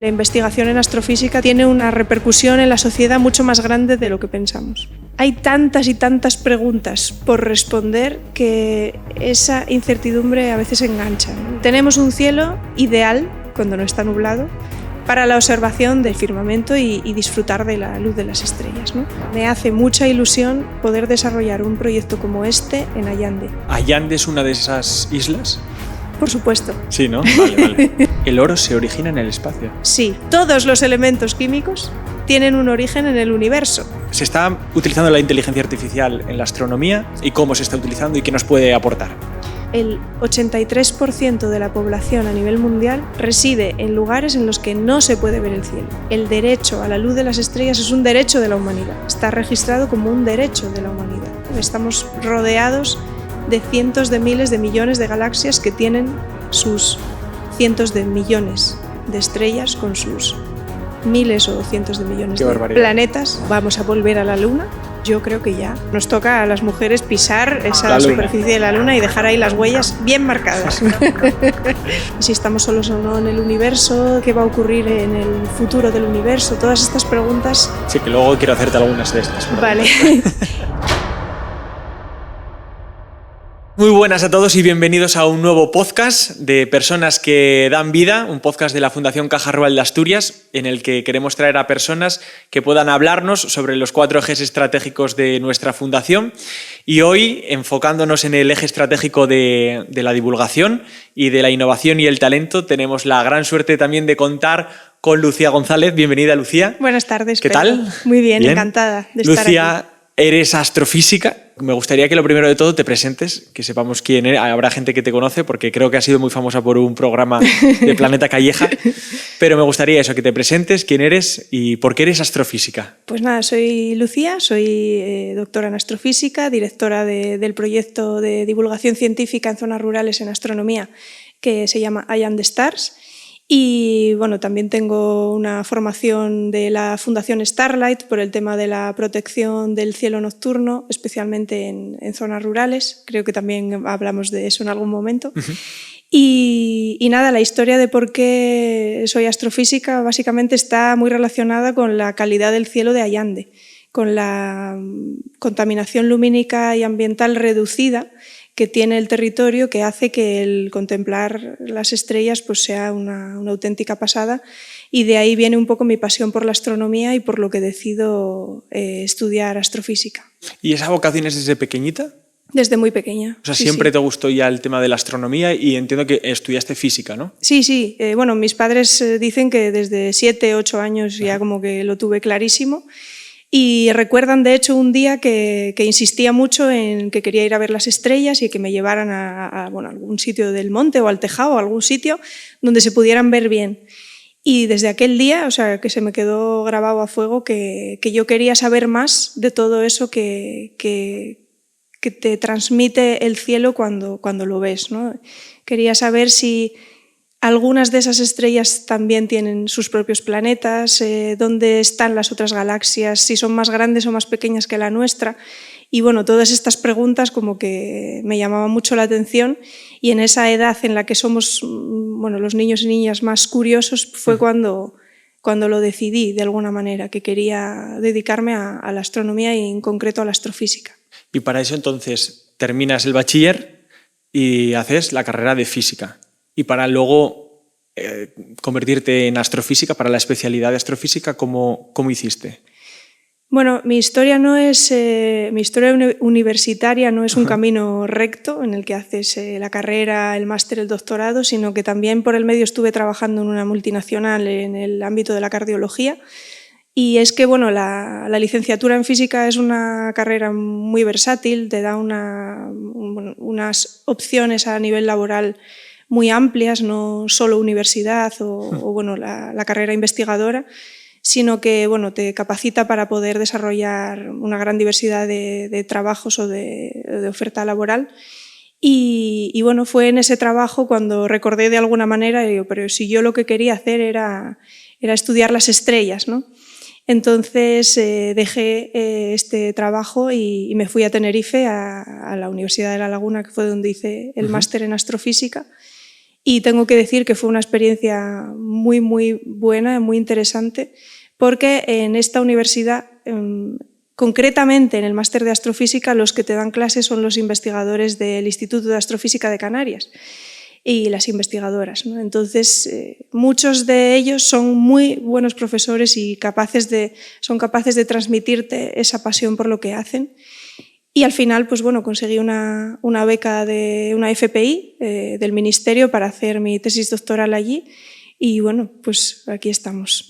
La investigación en astrofísica tiene una repercusión en la sociedad mucho más grande de lo que pensamos. Hay tantas y tantas preguntas por responder que esa incertidumbre a veces engancha. Tenemos un cielo ideal, cuando no está nublado, para la observación del firmamento y disfrutar de la luz de las estrellas, ¿no? Me hace mucha ilusión poder desarrollar un proyecto como este en Allande. ¿Allande es una de esas islas? Por supuesto. Sí, ¿no? Vale. ¿El oro se origina en el espacio? Sí, todos los elementos químicos tienen un origen en el universo. ¿Se está utilizando la inteligencia artificial en la astronomía? ¿Y cómo se está utilizando y qué nos puede aportar? El 83% de la población a nivel mundial reside en lugares en los que no se puede ver el cielo. El derecho a la luz de las estrellas es un derecho de la humanidad. Está registrado como un derecho de la humanidad. Estamos rodeados de cientos de miles de millones de galaxias que tienen sus cientos de millones de estrellas con sus miles o cientos de millones de planetas. Vamos a volver a la Luna. Yo creo que ya nos toca a las mujeres pisar esa superficie de la Luna y dejar ahí las huellas bien marcadas. Si estamos solos o no en el universo, qué va a ocurrir en el futuro del universo, todas estas preguntas. Sí, que luego quiero hacerte algunas de estas. Vale. Muy buenas a todos y bienvenidos a un nuevo podcast de Personas que dan vida, un podcast de la Fundación Caja Rural de Asturias, en el que queremos traer a personas que puedan hablarnos sobre los 4 ejes estratégicos de nuestra fundación y hoy enfocándonos en el eje estratégico de la divulgación y de la innovación y el talento, tenemos la gran suerte también de contar con Lucía González. Bienvenida, Lucía. Buenas tardes. ¿Qué tal? Muy bien, encantada de estar aquí. Lucía, eres astrofísica. Me gustaría que lo primero de todo te presentes, que sepamos quién eres. Habrá gente que te conoce porque creo que has sido muy famosa por un programa de Planeta Calleja, pero me gustaría eso, que te presentes, quién eres y por qué eres astrofísica. Pues nada, soy Lucía, soy doctora en astrofísica, directora del proyecto de divulgación científica en zonas rurales en astronomía que se llama Allande Stars. Y bueno, también tengo una formación de la Fundación Starlight por el tema de la protección del cielo nocturno, especialmente en zonas rurales. Creo que también hablamos de eso en algún momento. Uh-huh. Y nada, la historia de por qué soy astrofísica básicamente está muy relacionada con la calidad del cielo de Allande, con la contaminación lumínica y ambiental reducida que tiene el territorio, que hace que el contemplar las estrellas pues sea una auténtica pasada, y de ahí viene un poco mi pasión por la astronomía y por lo que decido estudiar astrofísica. ¿Y esa vocación es desde pequeñita? Desde muy pequeña. O sea, siempre te gustó ya el tema de la astronomía y entiendo que estudiaste física, ¿no? Sí. Bueno, mis padres dicen que desde 7, 8 años ya como que lo tuve clarísimo. Y recuerdan, de hecho, un día que insistía mucho en que quería ir a ver las estrellas y que me llevaran a algún sitio del monte o al tejado o algún sitio donde se pudieran ver bien. Y desde aquel día, o sea, que se me quedó grabado a fuego que yo quería saber más de todo eso que te transmite el cielo cuando lo ves, ¿no? Quería saber si algunas de esas estrellas también tienen sus propios planetas, dónde están las otras galaxias, si son más grandes o más pequeñas que la nuestra. Y bueno, todas estas preguntas como que me llamaban mucho la atención, y en esa edad en la que somos los niños y niñas más curiosos fue cuando lo decidí de alguna manera, que quería dedicarme a la astronomía y en concreto a la astrofísica. Y para eso entonces terminas el bachiller y haces la carrera de física. Y para luego convertirte en astrofísica, para la especialidad de astrofísica, ¿cómo hiciste? Bueno, mi historia universitaria no es un camino recto en el que haces la carrera, el máster, el doctorado, sino que también por el medio estuve trabajando en una multinacional en el ámbito de la cardiología. Y es que la licenciatura en física es una carrera muy versátil, te da unas opciones a nivel laboral muy amplias, no solo universidad o la carrera investigadora, sino que te capacita para poder desarrollar una gran diversidad de trabajos o de oferta laboral. Y fue en ese trabajo cuando recordé de alguna manera, pero si yo lo que quería hacer era estudiar las estrellas, ¿no? Entonces dejé este trabajo y me fui a Tenerife, a la Universidad de La Laguna, que fue donde hice el máster en astrofísica. Y tengo que decir que fue una experiencia muy, muy buena, muy interesante, porque en esta universidad, concretamente en el máster de astrofísica, los que te dan clases son los investigadores del Instituto de Astrofísica de Canarias y las investigadoras, ¿no? Entonces, muchos de ellos son muy buenos profesores y son capaces de transmitirte esa pasión por lo que hacen. Y al final, pues bueno, conseguí una beca de una FPI del ministerio para hacer mi tesis doctoral allí y bueno, pues aquí estamos.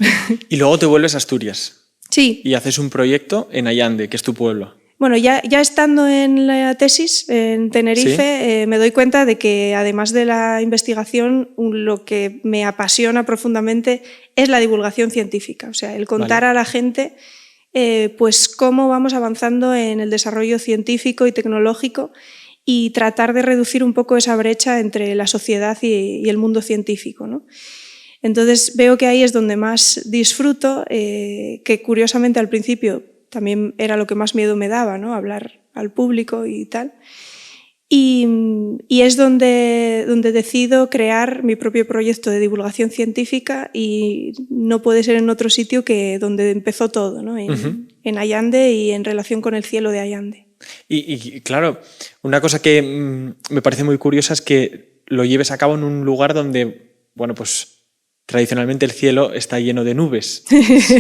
Y luego te vuelves a Asturias. Sí. Y haces un proyecto en Allande, que es tu pueblo. Bueno, ya estando en la tesis en Tenerife, ¿sí? Me doy cuenta de que además de la investigación, lo que me apasiona profundamente es la divulgación científica, o sea, el contar a la gente pues cómo vamos avanzando en el desarrollo científico y tecnológico y tratar de reducir un poco esa brecha entre la sociedad y el mundo científico, ¿no? Entonces veo que ahí es donde más disfruto, que curiosamente al principio también era lo que más miedo me daba, ¿no? Hablar al público y tal. Y es donde decido crear mi propio proyecto de divulgación científica y no puede ser en otro sitio que donde empezó todo, ¿no? En Allande y en relación con el cielo de Allande. Y claro, una cosa que me parece muy curiosa es que lo lleves a cabo en un lugar donde, bueno, pues tradicionalmente el cielo está lleno de nubes,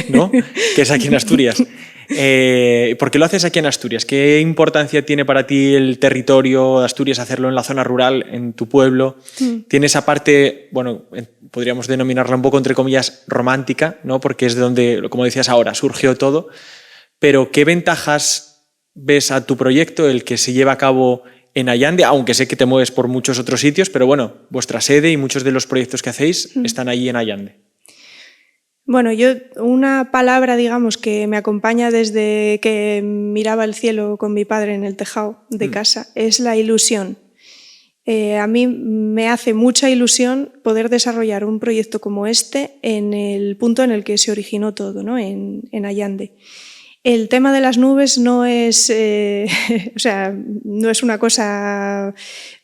¿no? Que es aquí en Asturias. ¿Por qué lo haces aquí en Asturias? ¿Qué importancia tiene para ti el territorio de Asturias, hacerlo en la zona rural, en tu pueblo? Tiene esa parte, bueno, podríamos denominarla un poco entre comillas romántica, ¿no? Porque es de donde, como decías ahora, surgió todo. Pero ¿qué ventajas ves a tu proyecto, el que se lleva a cabo en Allande? Aunque sé que te mueves por muchos otros sitios, pero bueno, vuestra sede y muchos de los proyectos que hacéis están allí en Allande. Bueno, una palabra, digamos, que me acompaña desde que miraba el cielo con mi padre en el tejado de casa, es la ilusión. A mí me hace mucha ilusión poder desarrollar un proyecto como este en el punto en el que se originó todo, ¿no? En Allande. El tema de las nubes no es, o sea, no es una cosa,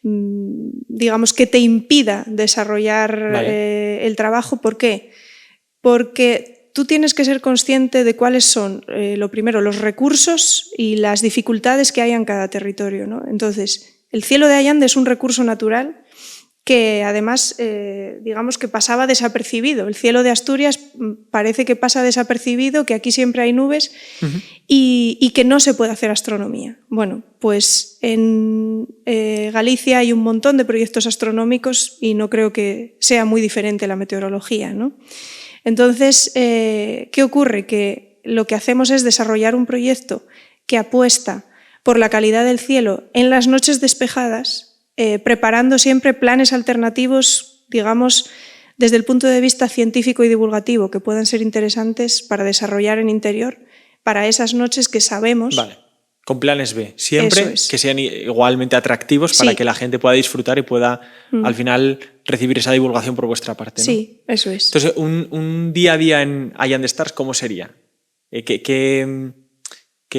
digamos, que te impida desarrollar el trabajo. ¿Por qué? Porque tú tienes que ser consciente de cuáles son, lo primero, los recursos y las dificultades que hay en cada territorio, ¿no? Entonces, el cielo de Allande es un recurso natural que además, digamos que pasaba desapercibido. El cielo de Asturias parece que pasa desapercibido, que aquí siempre hay nubes y que no se puede hacer astronomía. Bueno, pues en Galicia hay un montón de proyectos astronómicos y no creo que sea muy diferente la meteorología, ¿no? Entonces, ¿qué ocurre? Que lo que hacemos es desarrollar un proyecto que apuesta por la calidad del cielo en las noches despejadas, preparando siempre planes alternativos, digamos, desde el punto de vista científico y divulgativo, que puedan ser interesantes para desarrollar en interior, para esas noches que sabemos... Vale. Con planes B, siempre que sean igualmente atractivos para que la gente pueda disfrutar y pueda al final recibir esa divulgación por vuestra parte, ¿no? Sí, eso es. Entonces, un día a día en Allande Stars, ¿cómo sería? ¿Qué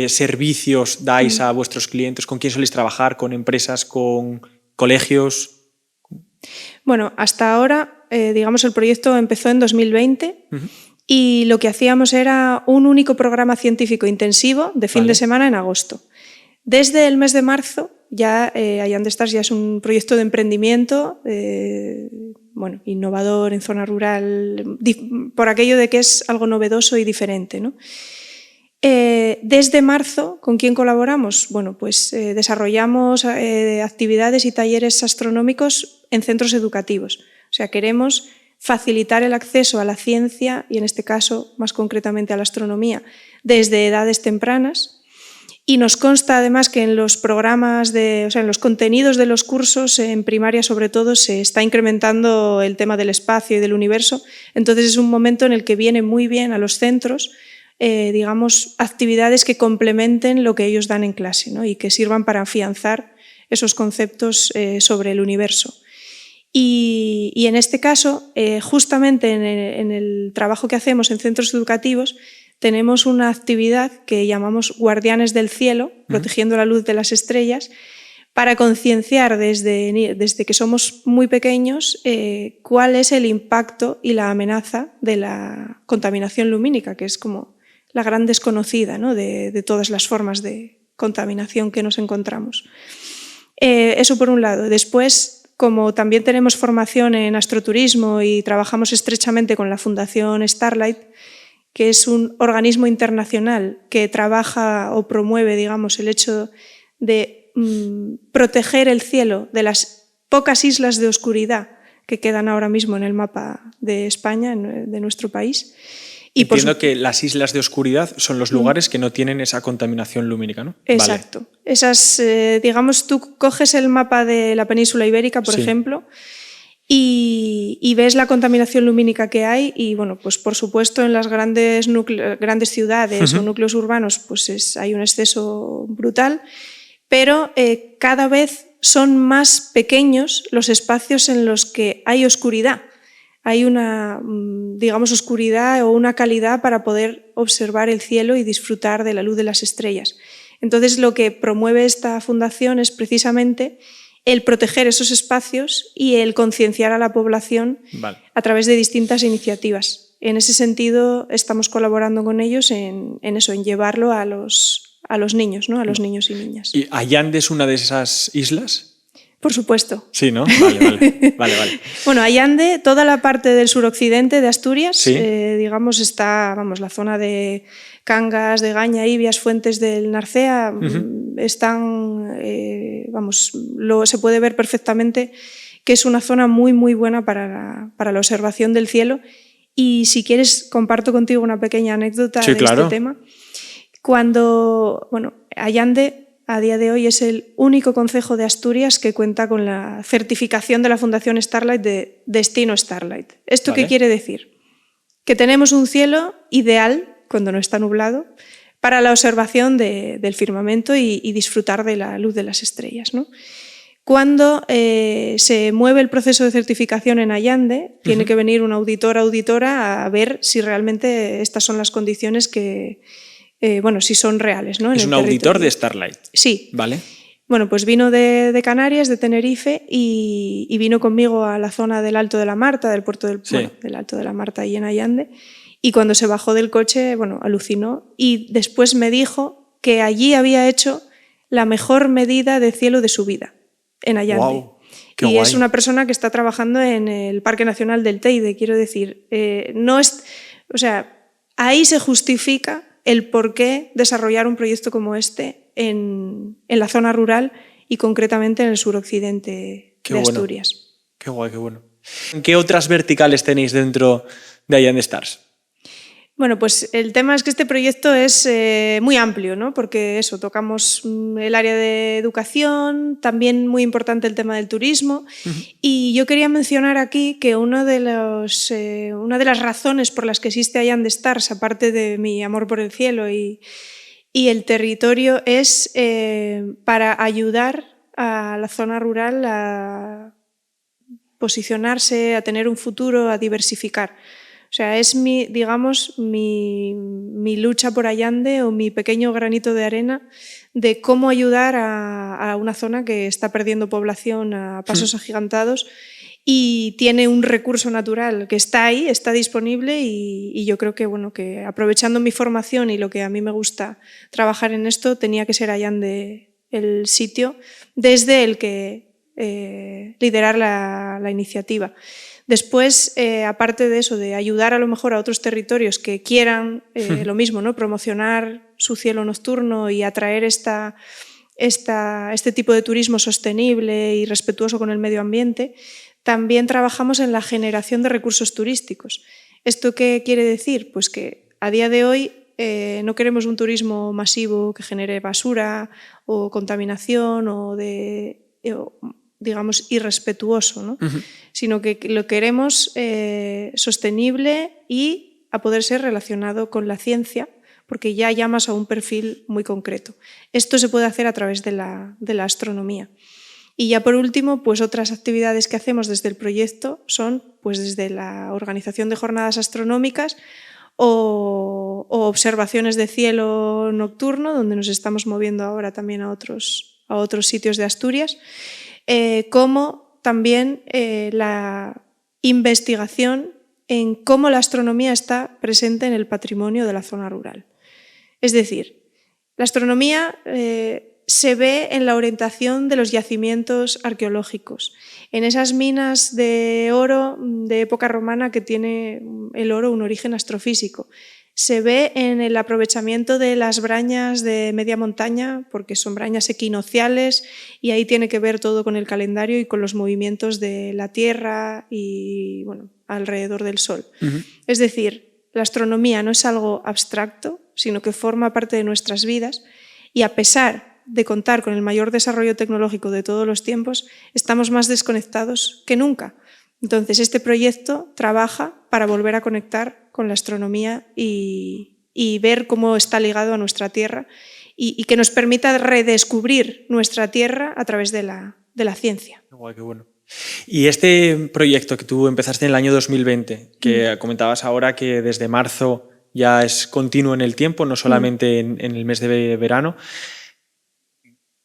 servicios dais a vuestros clientes? ¿Con quién soléis trabajar? ¿Con empresas? ¿Con colegios? Bueno, hasta ahora, digamos, el proyecto empezó en 2020 y lo que hacíamos era un único programa científico intensivo de fin de semana en agosto. Desde el mes de marzo, ya Allande Stars ya es un proyecto de emprendimiento, bueno, innovador en zona rural, por aquello de que es algo novedoso y diferente, ¿no? Desde marzo, ¿con quién colaboramos? Bueno, pues desarrollamos actividades y talleres astronómicos en centros educativos. O sea, queremos facilitar el acceso a la ciencia y, en este caso, más concretamente a la astronomía, desde edades tempranas. Y nos consta además que en los programas, o sea, en los contenidos de los cursos, en primaria sobre todo, se está incrementando el tema del espacio y del universo. Entonces es un momento en el que viene muy bien a los centros, digamos, actividades que complementen lo que ellos dan en clase, ¿no? Y que sirvan para afianzar esos conceptos sobre el universo. Y en este caso, justamente en el trabajo que hacemos en centros educativos, tenemos una actividad que llamamos Guardianes del Cielo, protegiendo la luz de las estrellas, para concienciar desde que somos muy pequeños cuál es el impacto y la amenaza de la contaminación lumínica, que es como la gran desconocida, ¿no?, de todas las formas de contaminación que nos encontramos. Eso por un lado. Después, como también tenemos formación en astroturismo y trabajamos estrechamente con la Fundación Starlight, que es un organismo internacional que trabaja o promueve, digamos, el hecho de proteger el cielo de las pocas islas de oscuridad que quedan ahora mismo en el mapa de España, de nuestro país. Y entiendo que las islas de oscuridad son los lugares que no tienen esa contaminación lumínica, ¿no? Exacto. Vale. Esas, digamos, tú coges el mapa de la península ibérica, por ejemplo, y ves la contaminación lumínica que hay y, bueno, pues por supuesto en las grandes ciudades o núcleos urbanos pues hay un exceso brutal, pero cada vez son más pequeños los espacios en los que hay oscuridad. Hay una, digamos, oscuridad o una calidad para poder observar el cielo y disfrutar de la luz de las estrellas. Entonces, lo que promueve esta fundación es precisamente el proteger esos espacios y el concienciar a la población a través de distintas iniciativas. En ese sentido, estamos colaborando con ellos en eso, en llevarlo a los niños, ¿no?, a los niños y niñas. ¿Y Allande es una de esas islas? Por supuesto. Sí, ¿no? Vale. Bueno, Allande, toda la parte del suroccidente de Asturias, digamos, está, vamos, la zona de Cangas, de Gaña, Ibias, Fuentes del Narcea, están, vamos, se puede ver perfectamente que es una zona muy, muy buena para la observación del cielo. Y si quieres, comparto contigo una pequeña anécdota de este tema. Cuando, bueno, Allande a día de hoy es el único concejo de Asturias que cuenta con la certificación de la Fundación Starlight de Destino Starlight. ¿Esto qué quiere decir? Que tenemos un cielo ideal, cuando no está nublado, para la observación del firmamento y disfrutar de la luz de las estrellas, ¿no? Cuando se mueve el proceso de certificación en Allande, tiene que venir un auditor o auditora a ver si realmente estas son las condiciones que... bueno, si son reales, ¿no? Es un auditor de Starlight. Sí. Vale. Bueno, pues vino de Canarias, de Tenerife, y vino conmigo a la zona del Alto de la Marta, del puerto del Alto de la Marta, ahí en Allande, y cuando se bajó del coche, bueno, alucinó, y después me dijo que allí había hecho la mejor medida de cielo de su vida, en Allande. ¡Wow! ¡Qué y guay! Es una persona que está trabajando en el Parque Nacional del Teide, quiero decir, no es, o sea, ahí se justifica el por qué desarrollar un proyecto como este en la zona rural y concretamente en el suroccidente de Asturias. Qué guay, qué bueno. ¿Qué otras verticales tenéis dentro de Allande Stars? Bueno, pues el tema es que este proyecto es muy amplio, ¿no? Porque eso, tocamos el área de educación, también muy importante el tema del turismo. Y yo quería mencionar aquí que una de las razones por las que existe Allande Stars, aparte de mi amor por el cielo y el territorio, es para ayudar a la zona rural a posicionarse, a tener un futuro, a diversificar. O sea, es mi lucha por Allande o mi pequeño granito de arena de cómo ayudar a una zona que está perdiendo población a pasos agigantados y tiene un recurso natural que está ahí, está disponible y yo creo que, bueno, que aprovechando mi formación y lo que a mí me gusta trabajar en esto, tenía que ser Allande el sitio desde el que liderar la iniciativa. Después, aparte de eso, de ayudar a lo mejor a otros territorios que quieran lo mismo, ¿no? Promocionar su cielo nocturno y atraer este tipo de turismo sostenible y respetuoso con el medio ambiente, también trabajamos en la generación de recursos turísticos. ¿Esto qué quiere decir? Pues que a día de hoy no queremos un turismo masivo que genere basura o contaminación digamos, irrespetuoso, ¿no? Sino que lo queremos sostenible y a poder ser relacionado con la ciencia, porque ya llamas a un perfil muy concreto. Esto se puede hacer a través de la astronomía. Y ya por último, pues otras actividades que hacemos desde el proyecto son pues desde la organización de jornadas astronómicas o observaciones de cielo nocturno, donde nos estamos moviendo ahora también a otros otros sitios de Asturias, como también la investigación en cómo la astronomía está presente en el patrimonio de la zona rural. Es decir, la astronomía se ve en la orientación de los yacimientos arqueológicos, en esas minas de oro de época romana que tiene el oro un origen astrofísico. Se ve en el aprovechamiento de las brañas de media montaña, porque son brañas equinocciales, y ahí tiene que ver todo con el calendario y con los movimientos de la Tierra y alrededor del Sol. Es decir, la astronomía no es algo abstracto, sino que forma parte de nuestras vidas, y a pesar de contar con el mayor desarrollo tecnológico de todos los tiempos, estamos más desconectados que nunca. Entonces, este proyecto trabaja para volver a conectar con la astronomía y ver cómo está ligado a nuestra Tierra y que nos permita redescubrir nuestra Tierra a través de la ciencia. Guay, qué bueno. Y este proyecto que tú empezaste en el año 2020, que comentabas ahora que desde marzo ya es continuo en el tiempo, no solamente en el mes de verano.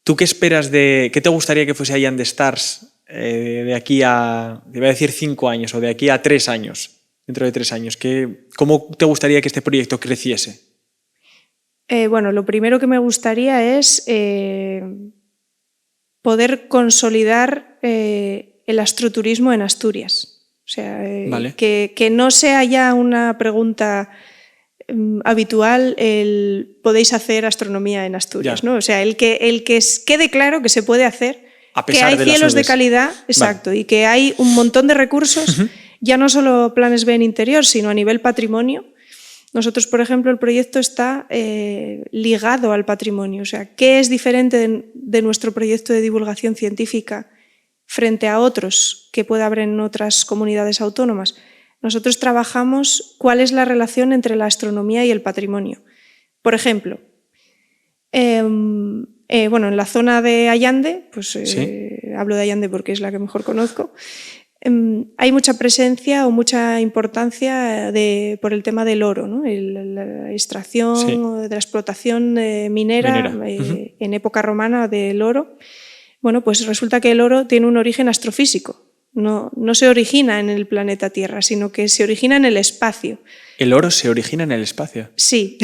¿Tú qué esperas qué te gustaría que fuese Allende Stars de aquí a, iba a decir 5 años o de aquí a 3 años, dentro de 3 años? ¿Cómo te gustaría que este proyecto creciese? Lo primero que me gustaría es poder consolidar el astroturismo en Asturias. O sea, vale. que no sea ya una pregunta habitual el podéis hacer astronomía en Asturias, ¿no? O sea, el que quede claro que se puede hacer, que hay cielos de calidad, exacto, vale. Y que hay un montón de recursos, ya no solo planes B en interior, sino a nivel patrimonio. Nosotros, por ejemplo, el proyecto está ligado al patrimonio. O sea, ¿qué es diferente de nuestro proyecto de divulgación científica frente a otros que pueda haber en otras comunidades autónomas? Nosotros trabajamos cuál es la relación entre la astronomía y el patrimonio. Por ejemplo, en la zona de Allande, pues ¿sí? Hablo de Allande porque es la que mejor conozco, hay mucha presencia o mucha importancia por el tema del oro, ¿no? La extracción, sí. De la explotación minera. En época romana del oro. Bueno, pues resulta que el oro tiene un origen astrofísico. No se origina en el planeta Tierra, sino que se origina en el espacio. ¿El oro se origina en el espacio? Sí.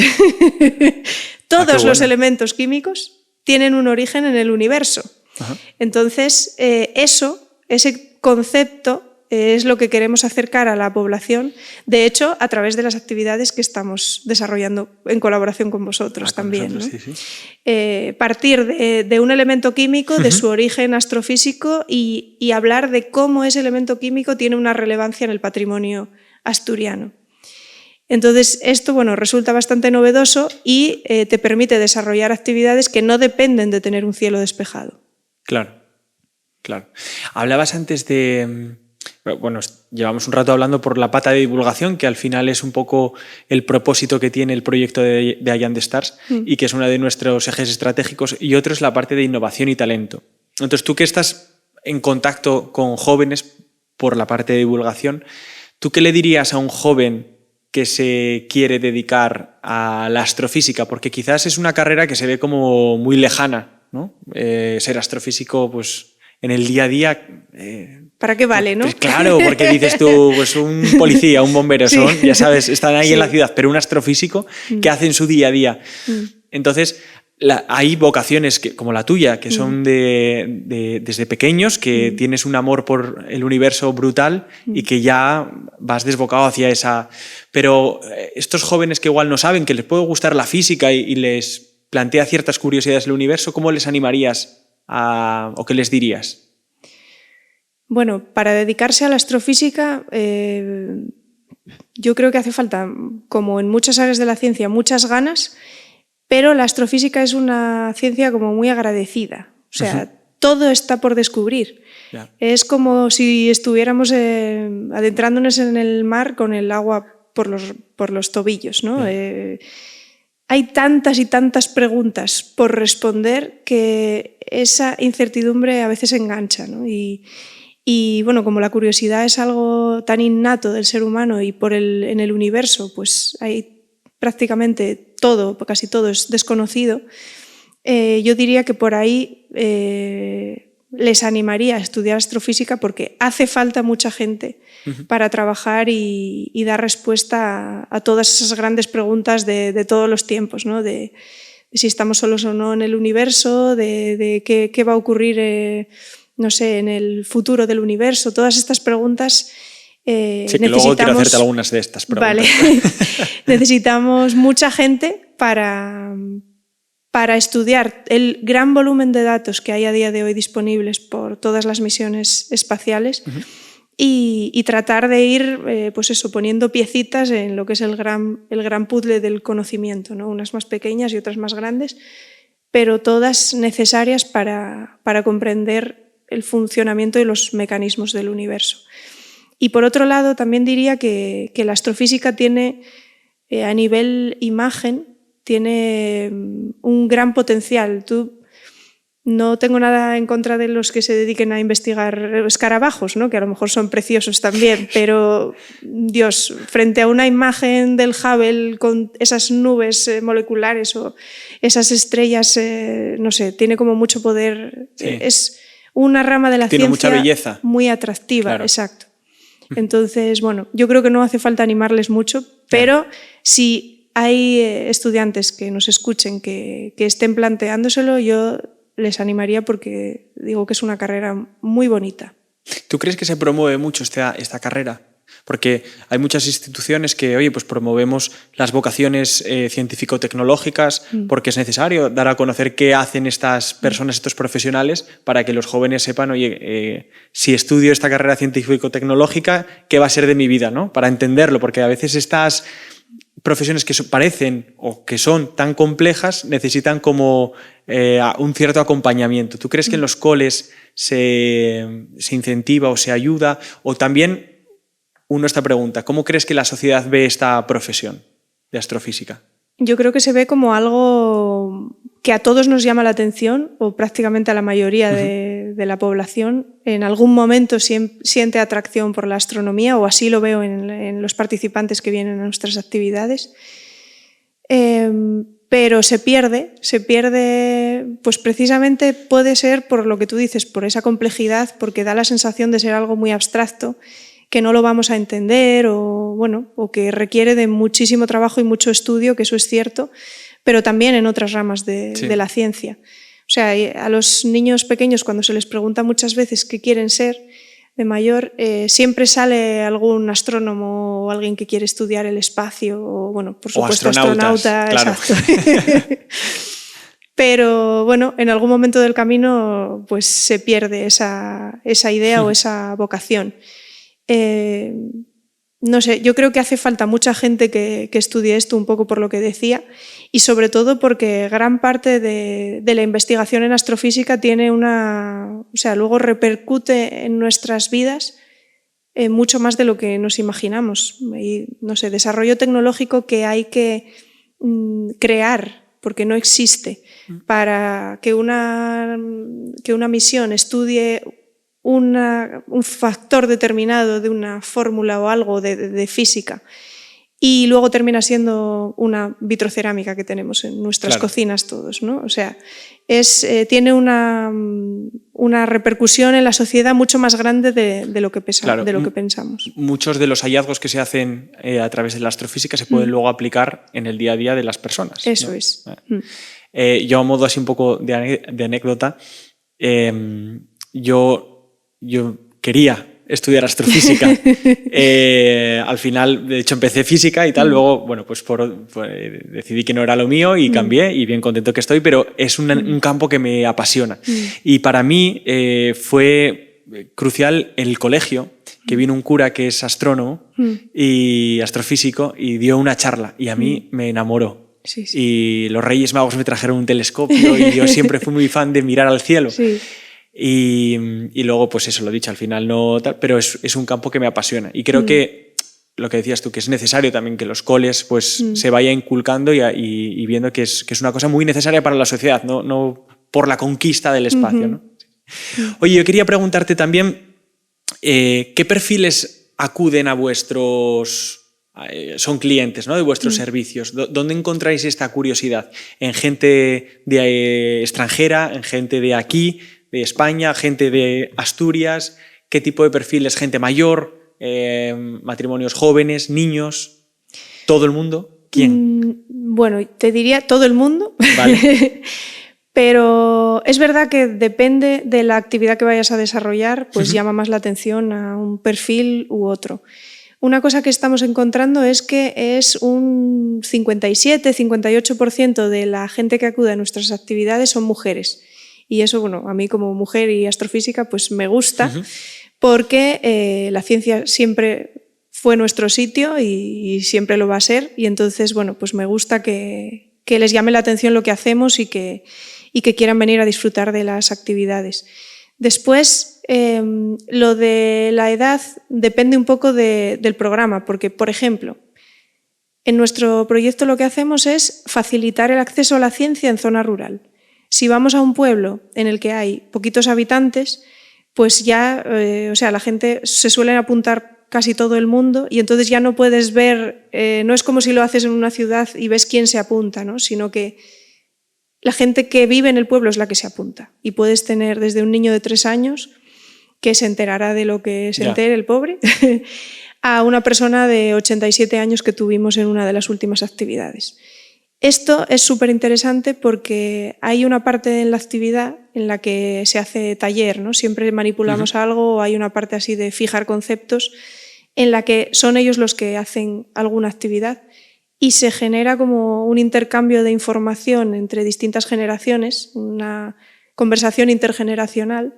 Todos los elementos químicos tienen un origen en el universo. Ajá. Entonces, ese concepto es lo que queremos acercar a la población, de hecho, a través de las actividades que estamos desarrollando en colaboración con vosotros también. Nosotros, ¿no? Sí. Partir de un elemento químico, de su origen astrofísico y hablar de cómo ese elemento químico tiene una relevancia en el patrimonio asturiano. Entonces, esto resulta bastante novedoso y te permite desarrollar actividades que no dependen de tener un cielo despejado. Claro. Hablabas antes de... Bueno, llevamos un rato hablando por la pata de divulgación, que al final es un poco el propósito que tiene el proyecto de Allende Stars y que es uno de nuestros ejes estratégicos, y otro es la parte de innovación y talento. Entonces, tú que estás en contacto con jóvenes por la parte de divulgación, ¿tú qué le dirías a un joven que se quiere dedicar a la astrofísica? Porque quizás es una carrera que se ve como muy lejana, ¿no? Ser astrofísico, pues en el día a día... ¿Para qué vale, no? Pues claro, porque dices tú, pues un policía, un bombero son, sí. Ya sabes, están ahí en la ciudad, pero un astrofísico, ¿qué hace en su día a día? Entonces, hay vocaciones como la tuya, que son desde pequeños, que tienes un amor por el universo brutal y que ya vas desbocado hacia esa... Pero estos jóvenes que igual no saben, que les puede gustar la física y les plantea ciertas curiosidades del universo, ¿cómo les animarías o qué les dirías? Bueno, para dedicarse a la astrofísica, yo creo que hace falta, como en muchas áreas de la ciencia, muchas ganas, pero la astrofísica es una ciencia como muy agradecida. O sea, todo está por descubrir. Yeah. Es como si estuviéramos adentrándonos en el mar con el agua por los tobillos, ¿no? Yeah. Hay tantas y tantas preguntas por responder que esa incertidumbre a veces engancha, ¿no? Y bueno, como la curiosidad es algo tan innato del ser humano y en el universo, pues hay prácticamente todo, casi todo es desconocido, yo diría que por ahí les animaría a estudiar astrofísica porque hace falta mucha gente para trabajar y dar respuesta a todas esas grandes preguntas de todos los tiempos, ¿no? De si estamos solos o no en el universo, de qué va a ocurrir, no sé, en el futuro del universo. Todas estas preguntas sí, que luego quiero hacerte algunas de estas preguntas. Vale. Necesitamos mucha gente para estudiar el gran volumen de datos que hay a día de hoy disponibles por todas las misiones espaciales y tratar de ir pues eso, poniendo piecitas en lo que es el gran puzzle del conocimiento, ¿no? Unas más pequeñas y otras más grandes, pero todas necesarias para comprender el funcionamiento y los mecanismos del universo. Y por otro lado, también diría que la astrofísica tiene, a nivel imagen, tiene un gran potencial. No tengo nada en contra de los que se dediquen a investigar escarabajos, ¿no? Que a lo mejor son preciosos también, pero Dios, frente a una imagen del Hubble con esas nubes moleculares o esas estrellas, no sé, tiene como mucho poder. Sí. Es una rama de la tiene ciencia mucha belleza. Muy atractiva, claro. Exacto. Entonces, bueno, yo creo que no hace falta animarles mucho, pero si hay estudiantes que nos escuchen, que estén planteándoselo, yo les animaría porque digo que es una carrera muy bonita. ¿Tú crees que se promueve mucho esta carrera? Porque hay muchas instituciones que, oye, pues promovemos las vocaciones científico-tecnológicas porque es necesario dar a conocer qué hacen estas personas, estos profesionales, para que los jóvenes sepan, oye, si estudio esta carrera científico-tecnológica, ¿qué va a ser de mi vida, ¿no? Para entenderlo, porque a veces estas profesiones que parecen o que son tan complejas necesitan como un cierto acompañamiento. ¿Tú crees que en los coles se incentiva o se ayuda? O también, esta pregunta, ¿cómo crees que la sociedad ve esta profesión de astrofísica? Yo creo que se ve como algo que a todos nos llama la atención, o prácticamente a la mayoría de la población. En algún momento siente atracción por la astronomía, o así lo veo en los participantes que vienen a nuestras actividades. Pero se pierde, pues precisamente puede ser por lo que tú dices, por esa complejidad, porque da la sensación de ser algo muy abstracto, que no lo vamos a entender o que requiere de muchísimo trabajo y mucho estudio, que eso es cierto, pero también en otras ramas de la ciencia. O sea, a los niños pequeños, cuando se les pregunta muchas veces qué quieren ser de mayor, siempre sale algún astrónomo o alguien que quiere estudiar el espacio, o bueno, por supuesto, astronauta. Claro. Exacto. Pero bueno, en algún momento del camino pues se pierde esa idea o esa vocación. No sé, yo creo que hace falta mucha gente que estudie esto, un poco por lo que decía, y sobre todo porque gran parte de la investigación en astrofísica tiene luego repercute en nuestras vidas mucho más de lo que nos imaginamos. Y, no sé, desarrollo tecnológico que hay que crear, porque no existe, para que una misión estudie un factor determinado de una fórmula o algo de física y luego termina siendo una vitrocerámica que tenemos en nuestras cocinas todos, ¿no? O sea, tiene una repercusión en la sociedad mucho más grande de lo que pensamos. Muchos de los hallazgos que se hacen a través de la astrofísica se pueden luego aplicar en el día a día de las personas. Eso, ¿no? Es. Yo, a modo así un poco de anécdota, yo quería estudiar astrofísica. Al final, de hecho, empecé física y tal. Luego, bueno, pues decidí que no era lo mío y cambié, y bien contento que estoy, pero es un campo que me apasiona. Y para mí fue crucial el colegio, que vino un cura que es astrónomo y astrofísico y dio una charla y a mí me enamoró. Sí, sí. Y los Reyes Magos me trajeron un telescopio y yo siempre fui muy fan de mirar al cielo. Sí. Y luego, pues eso, lo he dicho, al final no tal, pero es un campo que me apasiona. Y creo que lo que decías tú, que es necesario también que los coles pues se vaya inculcando y viendo que es una cosa muy necesaria para la sociedad, no por la conquista del espacio, ¿no? Oye, yo quería preguntarte también, ¿qué perfiles acuden a vuestros son clientes, ¿no?, de vuestros servicios. ¿Dónde encontráis esta curiosidad? ¿En gente extranjera, en gente de aquí, de España, gente de Asturias? ¿Qué tipo de perfiles? ¿Gente mayor? ¿Matrimonios jóvenes? ¿Niños? ¿Todo el mundo? ¿Quién? Bueno, te diría todo el mundo. Vale. Pero es verdad que depende de la actividad que vayas a desarrollar, pues llama más la atención a un perfil u otro. Una cosa que estamos encontrando es que es un 57-58% de la gente que acude a nuestras actividades son mujeres. Y eso, bueno, a mí como mujer y astrofísica, pues me gusta, porque la ciencia siempre fue nuestro sitio y siempre lo va a ser. Y entonces, bueno, pues me gusta que les llame la atención lo que hacemos y que quieran venir a disfrutar de las actividades. Después, lo de la edad depende un poco del programa, porque, por ejemplo, en nuestro proyecto lo que hacemos es facilitar el acceso a la ciencia en zona rural. Si vamos a un pueblo en el que hay poquitos habitantes, pues ya, la gente se suele apuntar casi todo el mundo y entonces ya no puedes ver, no es como si lo haces en una ciudad y ves quién se apunta, ¿no?, sino que la gente que vive en el pueblo es la que se apunta. Y puedes tener desde un niño de 3 años que se enterará de lo que se entere, el pobre, a una persona de 87 años que tuvimos en una de las últimas actividades. Esto es súper interesante porque hay una parte en la actividad en la que se hace taller, ¿no? Siempre manipulamos algo, o hay una parte así de fijar conceptos en la que son ellos los que hacen alguna actividad y se genera como un intercambio de información entre distintas generaciones, una conversación intergeneracional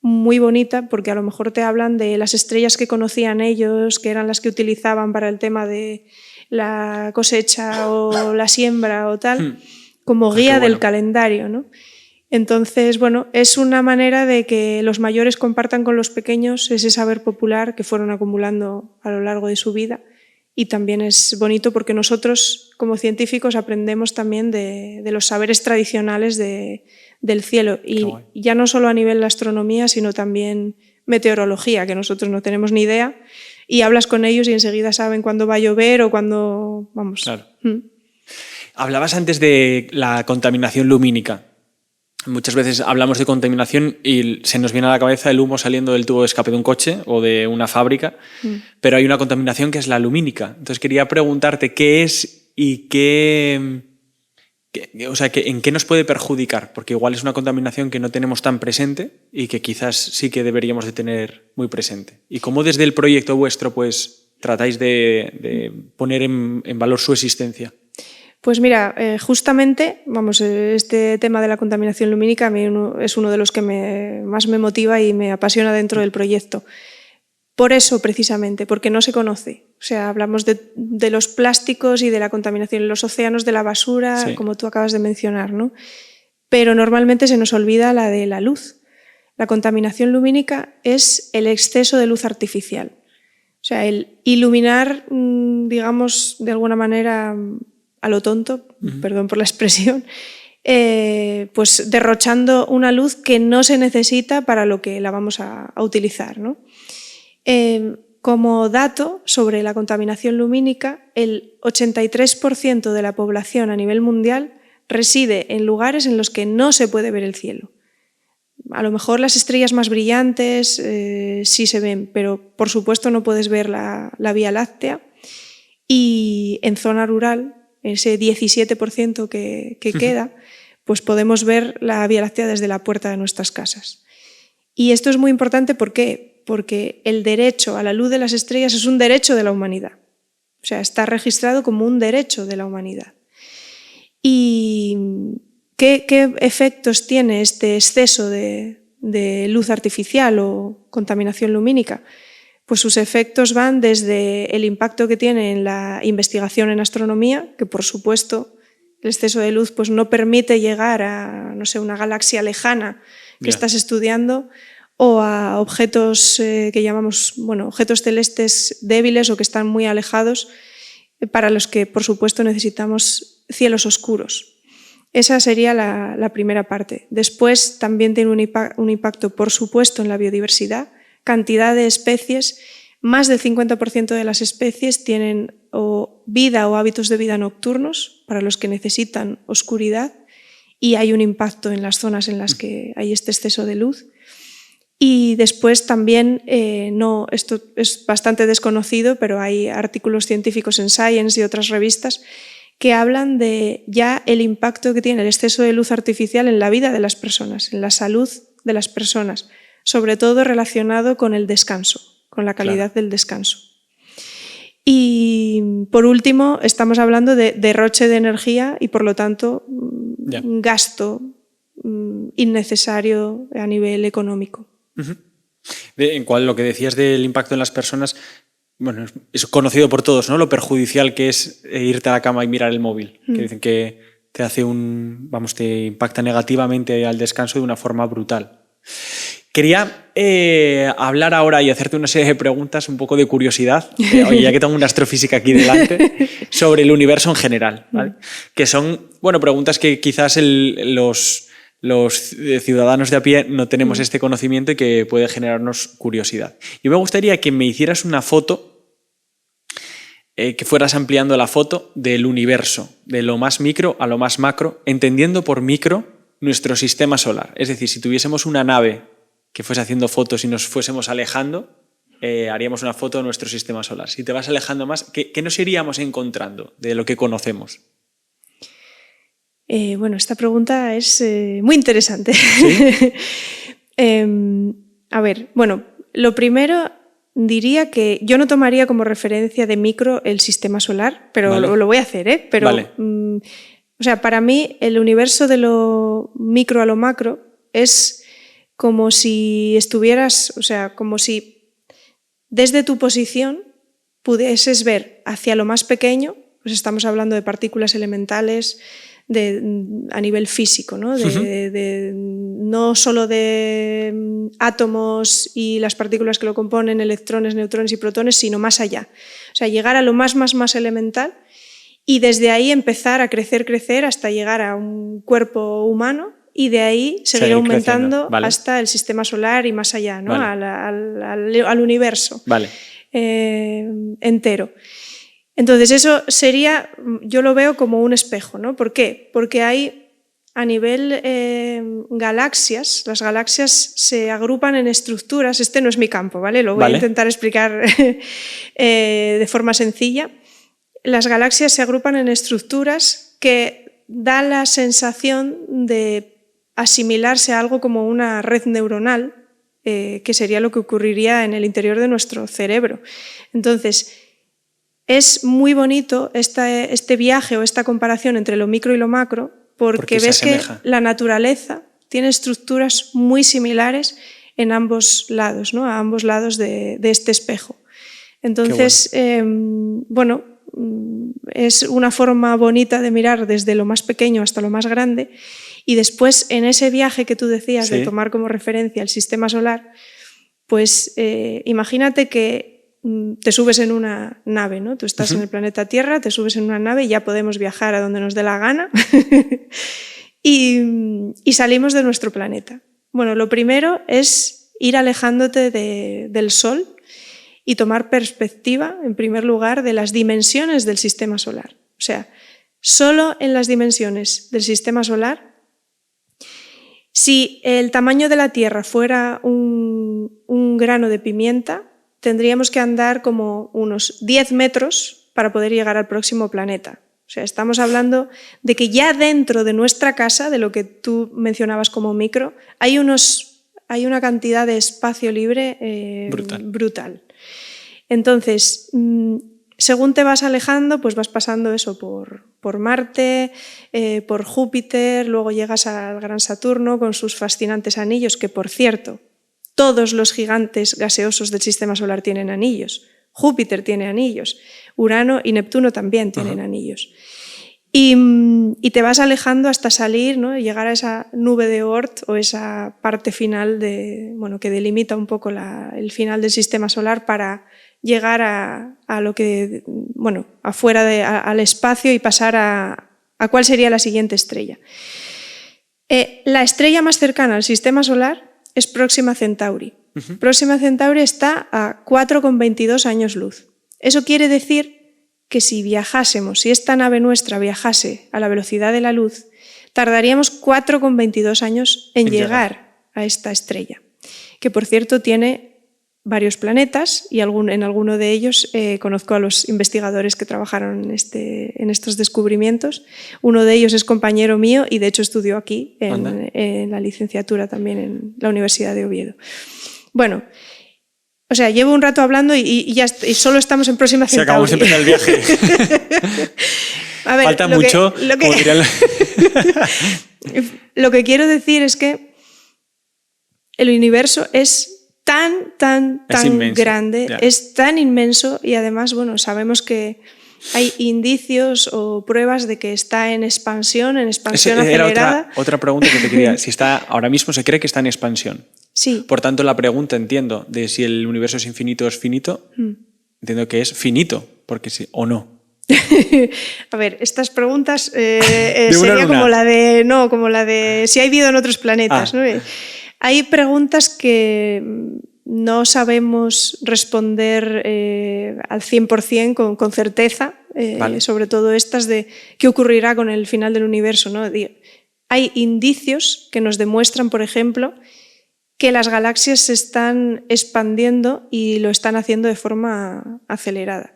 muy bonita, porque a lo mejor te hablan de las estrellas que conocían ellos, que eran las que utilizaban para el tema de la cosecha o la siembra o tal, como guía del calendario, ¿no? Entonces, bueno, es una manera de que los mayores compartan con los pequeños ese saber popular que fueron acumulando a lo largo de su vida. Y también es bonito porque nosotros, como científicos, aprendemos también de los saberes tradicionales del cielo. Y ya no solo a nivel de astronomía, sino también meteorología, que nosotros no tenemos ni idea. Y hablas con ellos y enseguida saben cuándo va a llover o cuándo... Vamos. Claro. Hablabas antes de la contaminación lumínica. Muchas veces hablamos de contaminación y se nos viene a la cabeza el humo saliendo del tubo de escape de un coche o de una fábrica, pero hay una contaminación que es la lumínica. Entonces quería preguntarte qué es y en qué nos puede perjudicar, porque igual es una contaminación que no tenemos tan presente y que quizás sí que deberíamos de tener muy presente. Y cómo desde el proyecto vuestro pues tratáis de poner en valor su existencia. Pues mira, justamente, este tema de la contaminación lumínica a mí es uno de los que más me motiva y me apasiona dentro del proyecto. Por eso, precisamente, porque no se conoce. O sea, hablamos de los plásticos y de la contaminación en los océanos, de la basura, como tú acabas de mencionar, ¿no? Pero normalmente se nos olvida la de la luz. La contaminación lumínica es el exceso de luz artificial. O sea, el iluminar, digamos, de alguna manera... a lo tonto, perdón por la expresión, pues derrochando una luz que no se necesita para lo que la vamos a utilizar, ¿no? Como dato sobre la contaminación lumínica, el 83% de la población a nivel mundial reside en lugares en los que no se puede ver el cielo. A lo mejor las estrellas más brillantes sí se ven, pero por supuesto no puedes ver la Vía Láctea. Y en zona rural, ese 17% que queda, pues podemos ver la Vía Láctea desde la puerta de nuestras casas. Y esto es muy importante, ¿por qué? Porque el derecho a la luz de las estrellas es un derecho de la humanidad. O sea, está registrado como un derecho de la humanidad. ¿Y qué efectos tiene este exceso de luz artificial o contaminación lumínica? Pues sus efectos van desde el impacto que tiene en la investigación en astronomía, que por supuesto el exceso de luz pues no permite llegar a, no sé, una galaxia lejana que estás estudiando, o a objetos que llamamos, objetos celestes débiles o que están muy alejados, para los que por supuesto necesitamos cielos oscuros. Esa sería la primera parte. Después también tiene un impacto, por supuesto, en la biodiversidad. Cantidad de especies, más del 50% de las especies tienen o vida o hábitos de vida nocturnos para los que necesitan oscuridad y hay un impacto en las zonas en las que hay este exceso de luz. Y después también, esto es bastante desconocido, pero hay artículos científicos en Science y otras revistas que hablan de ya el impacto que tiene el exceso de luz artificial en la vida de las personas, en la salud de las personas, sobre todo relacionado con el descanso, con la calidad del descanso. Y por último, estamos hablando de derroche de energía y por lo tanto gasto innecesario a nivel económico. En cuanto a lo que decías del impacto en las personas, bueno, es conocido por todos, ¿no? Lo perjudicial que es irte a la cama y mirar el móvil, que dicen que te hace te impacta negativamente al descanso de una forma brutal. Quería hablar ahora y hacerte una serie de preguntas, un poco de curiosidad, oye, ya que tengo una astrofísica aquí delante, sobre el universo en general, ¿vale? Que son, bueno, preguntas que quizás los ciudadanos de a pie no tenemos este conocimiento y que puede generarnos curiosidad. Yo me gustaría que me hicieras una foto, que fueras ampliando la foto del universo, de lo más micro a lo más macro, entendiendo por micro nuestro sistema solar. Es decir, si tuviésemos una nave que fuese haciendo fotos y nos fuésemos alejando, haríamos una foto de nuestro sistema solar. Si te vas alejando más, ¿qué nos iríamos encontrando de lo que conocemos? Bueno, esta pregunta es muy interesante. ¿Sí? A ver, bueno, lo primero diría que yo no tomaría como referencia de micro el sistema solar, pero vale. lo voy a hacer, ¿eh? Pero, vale. O sea, para mí el universo de lo micro a lo macro es como si estuvieras, o sea, como si desde tu posición pudieses ver hacia lo más pequeño, pues estamos hablando de partículas elementales, a nivel físico, ¿no? No solo de átomos y las partículas que lo componen, electrones, neutrones y protones, sino más allá. O sea, llegar a lo más elemental y desde ahí empezar a crecer hasta llegar a un cuerpo humano y de ahí seguir aumentando vale. hasta el sistema solar y más allá, ¿no? Vale. al universo vale. Entero. Entonces eso sería, yo lo veo como un espejo, ¿no? ¿Por qué? Porque hay a nivel galaxias, las galaxias se agrupan en estructuras, este no es mi campo, ¿vale? Lo voy a intentar explicar de forma sencilla. Las galaxias se agrupan en estructuras que da la sensación de asimilarse a algo como una red neuronal, que sería lo que ocurriría en el interior de nuestro cerebro. Entonces, es muy bonito este viaje o esta comparación entre lo micro y lo macro porque ves que la naturaleza tiene estructuras muy similares en ambos lados, ¿no? A ambos lados de este espejo. Entonces, bueno, es una forma bonita de mirar desde lo más pequeño hasta lo más grande y después en ese viaje que tú decías de tomar como referencia el sistema solar, pues imagínate que te subes en una nave, ¿no? Tú estás en el planeta Tierra, te subes en una nave y ya podemos viajar a donde nos dé la gana y salimos de nuestro planeta. Bueno, lo primero es ir alejándote del Sol y tomar perspectiva, en primer lugar, de las dimensiones del sistema solar. O sea, solo en las dimensiones del sistema solar, si el tamaño de la Tierra fuera un grano de pimienta, tendríamos que andar como unos 10 metros para poder llegar al próximo planeta. O sea, estamos hablando de que ya dentro de nuestra casa, de lo que tú mencionabas como micro, hay una cantidad de espacio libre brutal. Entonces, según te vas alejando, pues vas pasando eso por Marte, por Júpiter, luego llegas al gran Saturno con sus fascinantes anillos, que por cierto, todos los gigantes gaseosos del sistema solar tienen anillos. Júpiter tiene anillos. Urano y Neptuno también tienen anillos. Y te vas alejando hasta salir, ¿no? Y llegar a esa nube de Oort o esa parte final que delimita un poco el final del sistema solar para llegar a lo que, afuera al espacio y pasar a cuál sería la siguiente estrella. La estrella más cercana al sistema solar es Próxima Centauri. Próxima Centauri está a 4,22 años luz. Eso quiere decir que si esta nave nuestra viajase a la velocidad de la luz, tardaríamos 4,22 años en llegar a esta estrella, que por cierto tiene varios planetas y en alguno de ellos conozco a los investigadores que trabajaron en estos descubrimientos. Uno de ellos es compañero mío y de hecho estudió aquí en la licenciatura también en la Universidad de Oviedo. Bueno, o sea, llevo un rato hablando y solo estamos en Próxima Centauri. Se acabó siempre el viaje. A ver, falta mucho. Lo que quiero decir es que el universo es tan grande, es tan inmenso y además, bueno, sabemos que hay indicios o pruebas de que está en expansión acelerada. Era otra pregunta que te quería. Ahora mismo se cree que está en expansión. Sí. Por tanto, la pregunta, entiendo, de si el universo es infinito o es finito, entiendo que es finito, porque sí o no. A ver, estas preguntas sería como la de si hay vida en otros planetas, ¿no? Hay preguntas que no sabemos responder al 100% con certeza, vale. Sobre todo estas de qué ocurrirá con el final del universo, ¿no? Hay indicios que nos demuestran, por ejemplo, que las galaxias se están expandiendo y lo están haciendo de forma acelerada.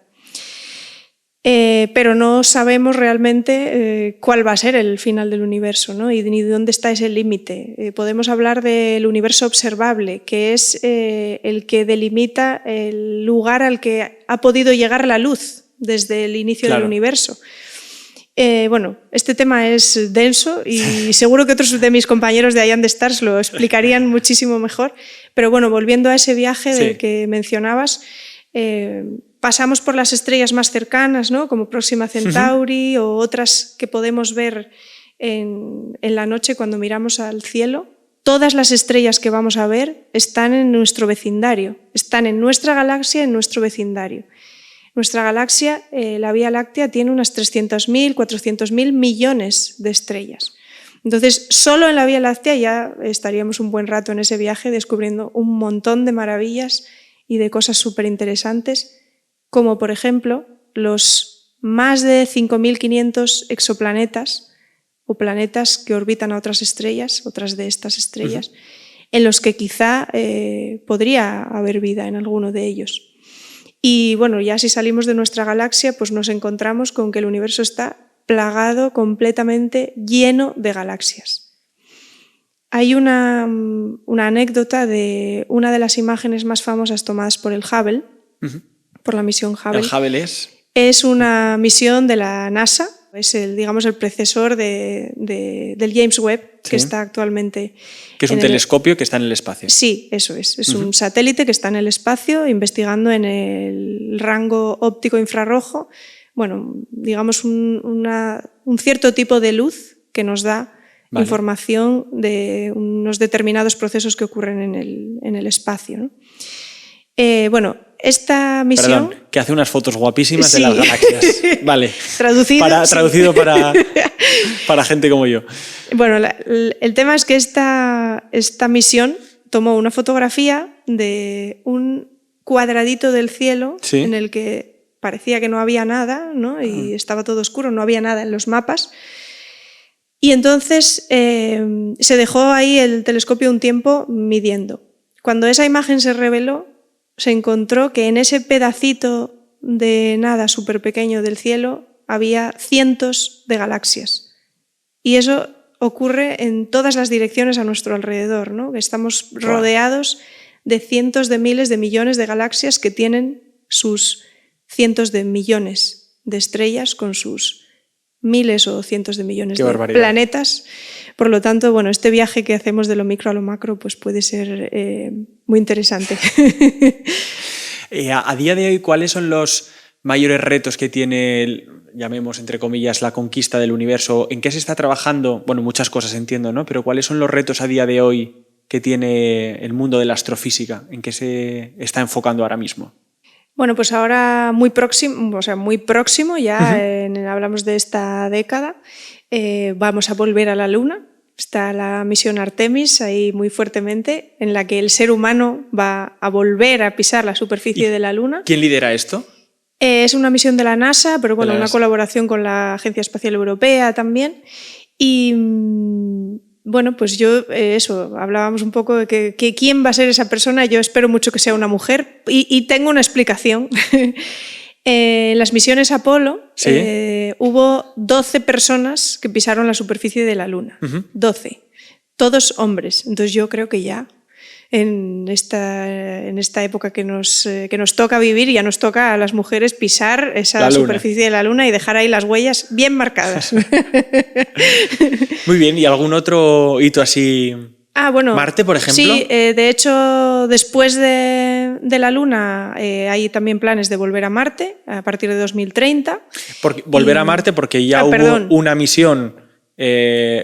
Pero no sabemos realmente cuál va a ser el final del universo, ¿no? Y ni dónde está ese límite. Podemos hablar del universo observable, que es el que delimita el lugar al que ha podido llegar la luz desde el inicio del universo. Bueno, este tema es denso y seguro que otros de mis compañeros de Ian the Stars lo explicarían muchísimo mejor. Pero bueno, volviendo a ese viaje del que mencionabas, pasamos por las estrellas más cercanas, ¿no? Como Próxima Centauri o otras que podemos ver en la noche cuando miramos al cielo. Todas las estrellas que vamos a ver están en nuestro vecindario, están en nuestra galaxia, en nuestro vecindario. Nuestra galaxia, la Vía Láctea, tiene unas 300.000, 400.000 millones de estrellas. Entonces, solo en la Vía Láctea ya estaríamos un buen rato en ese viaje descubriendo un montón de maravillas y de cosas súper interesantes, como por ejemplo los más de 5.500 exoplanetas o planetas que orbitan a otras estrellas, otras de estas estrellas, en los que quizá podría haber vida en alguno de ellos. Y bueno, ya si salimos de nuestra galaxia, pues nos encontramos con que el universo está plagado, completamente lleno de galaxias. Hay una anécdota de una de las imágenes más famosas tomadas por el Hubble, por la misión Hubble. ¿El Hubble es? Es una misión de la NASA, es el precesor del James Webb, que está actualmente... Que es un telescopio que está en el espacio. Sí, eso es. Es un satélite que está en el espacio investigando en el rango óptico infrarrojo, bueno, digamos un cierto tipo de luz que nos da información de unos determinados procesos que ocurren en el espacio, ¿no? Bueno, esta misión... Perdón, que hace unas fotos guapísimas de las galaxias. Vale. Traducido para gente como yo. Bueno, el tema es que esta misión tomó una fotografía de un cuadradito del cielo en el que parecía que no había nada, ¿no? Y estaba todo oscuro, no había nada en los mapas. Y entonces se dejó ahí el telescopio un tiempo midiendo. Cuando esa imagen se reveló, se encontró que en ese pedacito de nada súper pequeño del cielo había cientos de galaxias. Y eso ocurre en todas las direcciones a nuestro alrededor, ¿no? Estamos rodeados de cientos de miles de millones de galaxias que tienen sus cientos de millones de estrellas con sus miles o cientos de millones de planetas. Por lo tanto, bueno, este viaje que hacemos de lo micro a lo macro pues puede ser muy interesante. A día de hoy, ¿cuáles son los mayores retos que tiene, llamemos entre comillas, la conquista del universo? ¿En qué se está trabajando? Bueno, muchas cosas entiendo, ¿no? Pero ¿cuáles son los retos a día de hoy que tiene el mundo de la astrofísica? ¿En qué se está enfocando ahora mismo? Bueno, pues ahora muy próximo, ya hablamos de esta década, vamos a volver a la Luna. Está la misión Artemis ahí muy fuertemente, en la que el ser humano va a volver a pisar la superficie de la Luna. ¿Quién lidera esto? Es una misión de la NASA, pero bueno, una colaboración con la Agencia Espacial Europea también. Y bueno, pues yo, hablábamos un poco de que quién va a ser esa persona. Yo espero mucho que sea una mujer y tengo una explicación. En las misiones Apolo hubo 12 personas que pisaron la superficie de la Luna. 12. Todos hombres. Entonces yo creo que ya en esta época que nos toca vivir, ya nos toca a las mujeres pisar esa superficie de la Luna y dejar ahí las huellas bien marcadas. Muy bien, ¿y algún otro hito así? Bueno, ¿Marte, por ejemplo? Sí, de hecho, después de la Luna hay también planes de volver a Marte a partir de 2030. Volver a Marte porque ya hubo una misión,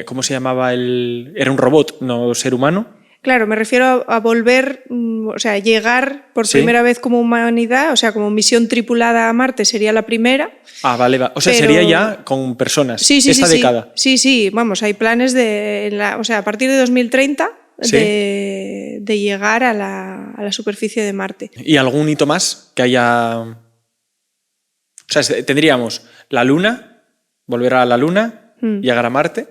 ¿cómo se llamaba? Era un robot, no ser humano. Claro, me refiero a volver, o sea, llegar por primera vez como humanidad, o sea, como misión tripulada a Marte sería la primera. Vale. O sea, sería ya con personas esta década. Sí, vamos, hay planes a partir de 2030 de llegar a la superficie de Marte. ¿Y algún hito más que haya? O sea, tendríamos la Luna, volver a la Luna, llegar a Marte.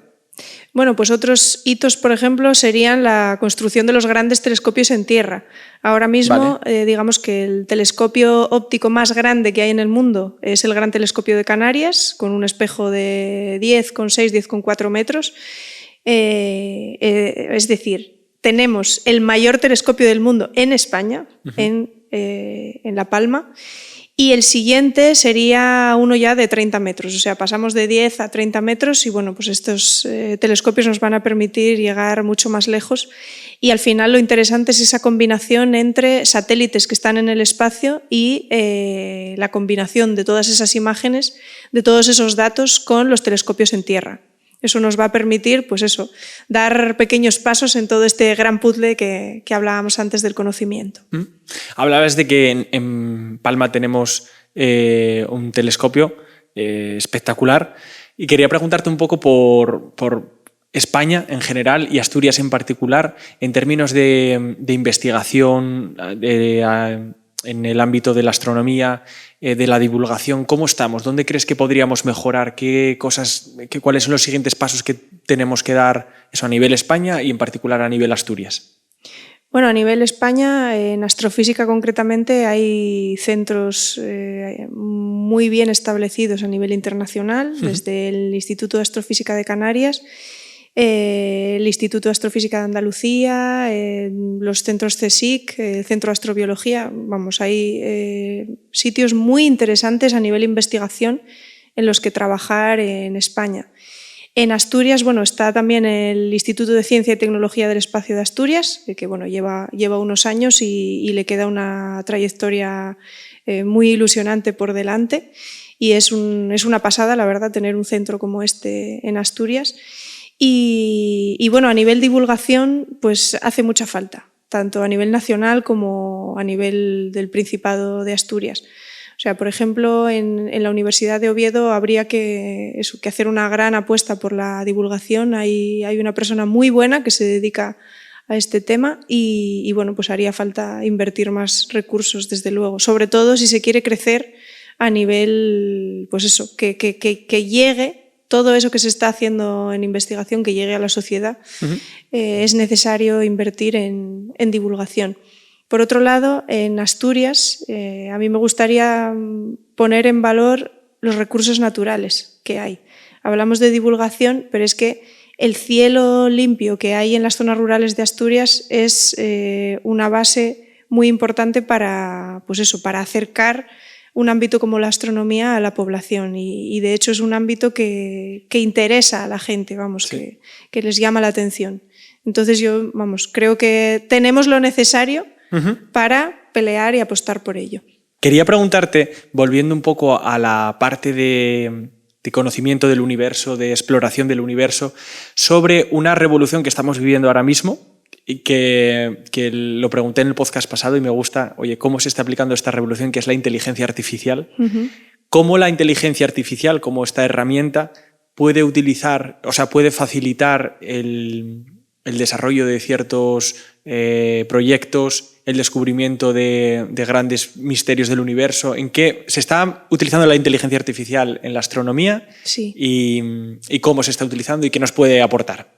Bueno, pues otros hitos, por ejemplo, serían la construcción de los grandes telescopios en tierra. Ahora mismo, digamos que el telescopio óptico más grande que hay en el mundo es el Gran Telescopio de Canarias, con un espejo de 10,6, 10,4 metros. Es decir, tenemos el mayor telescopio del mundo en España, en La Palma. Y el siguiente sería uno ya de 30 metros, o sea, pasamos de 10 a 30 metros y bueno, pues estos telescopios nos van a permitir llegar mucho más lejos y al final lo interesante es esa combinación entre satélites que están en el espacio y la combinación de todas esas imágenes, de todos esos datos con los telescopios en tierra. Eso nos va a permitir, pues eso, dar pequeños pasos en todo este gran puzzle que hablábamos antes del conocimiento. Hablabas de que en Palma tenemos un telescopio espectacular y quería preguntarte un poco por España en general y Asturias en particular en términos de investigación en el ámbito de la astronomía, de la divulgación. ¿Cómo estamos? ¿Dónde crees que podríamos mejorar? ¿Cuáles son los siguientes pasos que tenemos que dar eso a nivel España y en particular a nivel Asturias? Bueno, a nivel España, en astrofísica concretamente, hay centros muy bien establecidos a nivel internacional, desde el Instituto de Astrofísica de Canarias, el Instituto de Astrofísica de Andalucía, los centros CSIC, el Centro de Astrobiología. Vamos, hay sitios muy interesantes a nivel investigación en los que trabajar en España. En Asturias, bueno, está también el Instituto de Ciencia y Tecnología del Espacio de Asturias, que bueno, lleva unos años y le queda una trayectoria muy ilusionante por delante. Y es una pasada, la verdad, tener un centro como este en Asturias. Y bueno, a nivel divulgación, pues hace mucha falta, tanto a nivel nacional como a nivel del Principado de Asturias. O sea, por ejemplo, en la Universidad de Oviedo habría que hacer una gran apuesta por la divulgación. Hay una persona muy buena que se dedica a este tema y bueno, pues haría falta invertir más recursos, desde luego, sobre todo si se quiere crecer a nivel, pues eso, que llegue todo eso que se está haciendo en investigación, que llegue a la sociedad. Es necesario invertir en divulgación. Por otro lado, en Asturias, a mí me gustaría poner en valor los recursos naturales que hay. Hablamos de divulgación, pero es que el cielo limpio que hay en las zonas rurales de Asturias es una base muy importante para acercar un ámbito como la astronomía a la población y de hecho es un ámbito que interesa a la gente, vamos, sí, que les llama la atención. Entonces yo, vamos, creo que tenemos lo necesario para pelear y apostar por ello. Quería preguntarte, volviendo un poco a la parte de conocimiento del universo, de exploración del universo, sobre una revolución que estamos viviendo ahora mismo y que lo pregunté en el podcast pasado y me gusta, oye, cómo se está aplicando esta revolución que es la inteligencia artificial. Cómo la inteligencia artificial, como esta herramienta, puede facilitar el desarrollo de ciertos proyectos, el descubrimiento de grandes misterios del universo. ¿En qué se está utilizando la inteligencia artificial en la astronomía? Sí. Y cómo se está utilizando y qué nos puede aportar?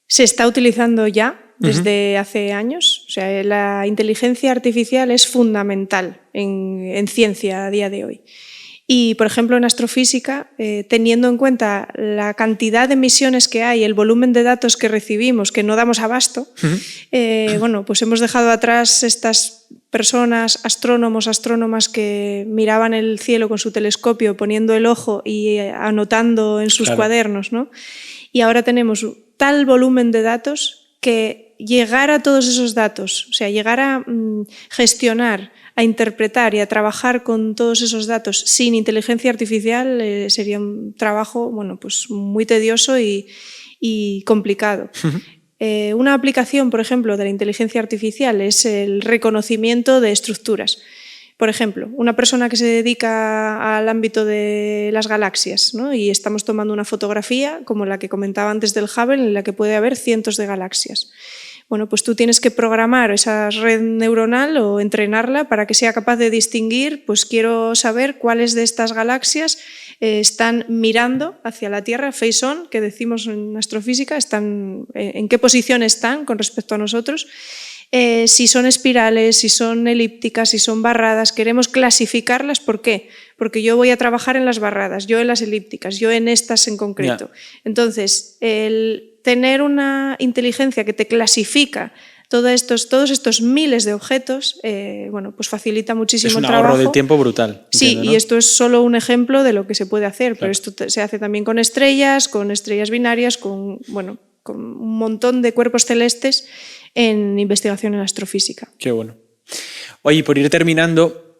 Se está utilizando ya desde hace años. O sea, la inteligencia artificial es fundamental en ciencia a día de hoy. Y, por ejemplo, en astrofísica, teniendo en cuenta la cantidad de misiones que hay, el volumen de datos que recibimos, que no damos abasto, bueno, pues hemos dejado atrás estas personas, astrónomas que miraban el cielo con su telescopio, poniendo el ojo y anotando en sus cuadernos, ¿no? Y ahora tenemos tal volumen de datos que llegar a todos esos datos, o sea, llegar a gestionar, a interpretar y a trabajar con todos esos datos sin inteligencia artificial sería un trabajo, bueno, pues muy tedioso y complicado. Una aplicación, por ejemplo, de la inteligencia artificial es el reconocimiento de estructuras. Por ejemplo, una persona que se dedica al ámbito de las galaxias, ¿no? Y estamos tomando una fotografía, como la que comentaba antes del Hubble, en la que puede haber cientos de galaxias. Bueno, pues tú tienes que programar esa red neuronal o entrenarla para que sea capaz de distinguir, pues quiero saber cuáles de estas galaxias están mirando hacia la Tierra, face on, que decimos en astrofísica, en qué posición están con respecto a nosotros. Si son espirales, si son elípticas, si son barradas, queremos clasificarlas. ¿Por qué? Porque yo voy a trabajar en las barradas, yo en las elípticas, yo en estas en concreto. Entonces, el tener una inteligencia que te clasifica todos estos miles de objetos, bueno, pues facilita muchísimo el trabajo. Es un ahorro de tiempo brutal. Sí, entiendo, ¿no? Y esto es solo un ejemplo de lo que se puede hacer, pero esto se hace también con estrellas binarias, con un montón de cuerpos celestes en investigación en astrofísica. Qué bueno. Oye, por ir terminando,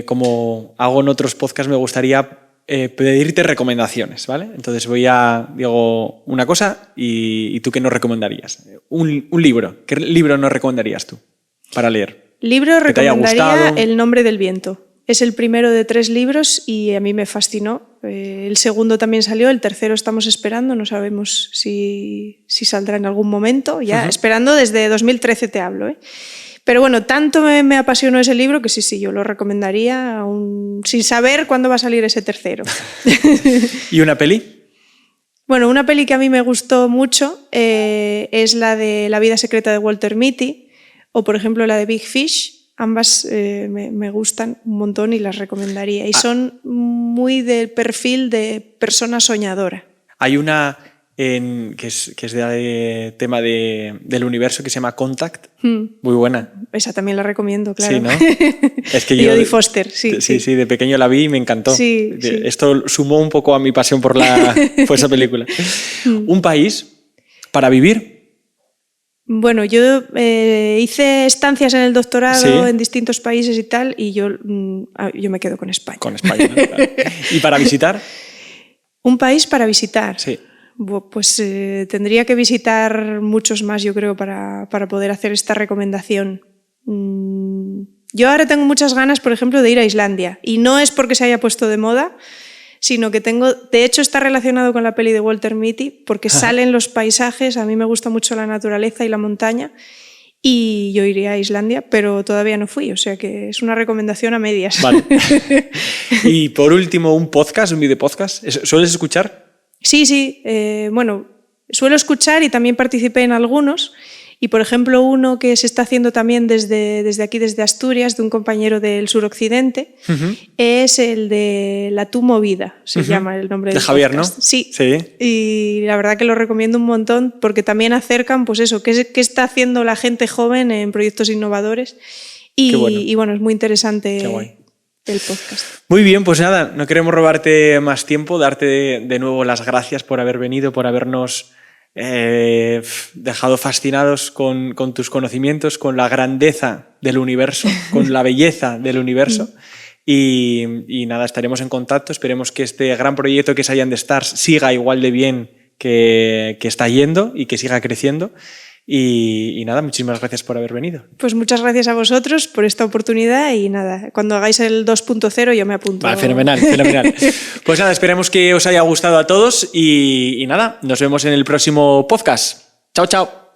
como hago en otros podcasts, me gustaría pedirte recomendaciones, ¿vale? Entonces digo una cosa y tú qué nos recomendarías. Un libro. ¿Qué libro nos recomendarías tú para leer? Libro recomendaría El nombre del viento. Es el primero de 3 libros y a mí me fascinó. El segundo también salió, el tercero estamos esperando, no sabemos si saldrá en algún momento, ya esperando desde 2013 te hablo, ¿eh? Pero bueno, tanto me apasionó ese libro que sí, yo lo recomendaría aún sin saber cuándo va a salir ese tercero. ¿Y una peli? Bueno, una peli que a mí me gustó mucho es la de La vida secreta de Walter Mitty o, por ejemplo, la de Big Fish. Ambas me gustan un montón y las recomendaría. Y son muy del perfil de persona soñadora. Hay una que es de tema del universo que se llama Contact. Muy buena. Esa también la recomiendo, claro. Sí, ¿no? Es que Jodie Foster, sí. Sí, de pequeño la vi y me encantó. Sí. Esto sumó un poco a mi pasión por esa película. ¿Un país para vivir? Bueno, yo hice estancias en el doctorado en distintos países y tal, y yo me quedo con España. Con España, ¿no? Claro. ¿Y para visitar? Un país para visitar. Sí. Pues tendría que visitar muchos más, yo creo, para poder hacer esta recomendación. Yo ahora tengo muchas ganas, por ejemplo, de ir a Islandia. Y no es porque se haya puesto de moda, sino que de hecho está relacionado con la peli de Walter Mitty, porque salen los paisajes, a mí me gusta mucho la naturaleza y la montaña, y yo iría a Islandia, pero todavía no fui, o sea que es una recomendación a medias. Vale. Y por último, un video podcast. ¿Sueles escuchar? Sí, bueno, suelo escuchar y también participé en algunos. Y, por ejemplo, uno que se está haciendo también desde aquí, desde Asturias, de un compañero del suroccidente, es el de La Tu Movida, se llama el nombre del podcast. De Javier, ¿no? Sí. Y la verdad que lo recomiendo un montón porque también acercan, pues eso, qué está haciendo la gente joven en proyectos innovadores. Y bueno, es muy interesante. Qué guay. El podcast. Muy bien, pues nada, no queremos robarte más tiempo, darte de nuevo las gracias por haber venido, por habernos dejado fascinados con tus conocimientos, con la grandeza del universo, con la belleza del universo. Y nada, estaremos en contacto, esperemos que este gran proyecto que es Science Stars siga igual de bien que está yendo y que siga creciendo. Y nada, muchísimas gracias por haber venido. Pues muchas gracias a vosotros por esta oportunidad y nada, cuando hagáis el 2.0 yo me apunto. Vale, fenomenal. Pues nada, esperemos que os haya gustado a todos y nada, nos vemos en el próximo podcast. Chao, chao.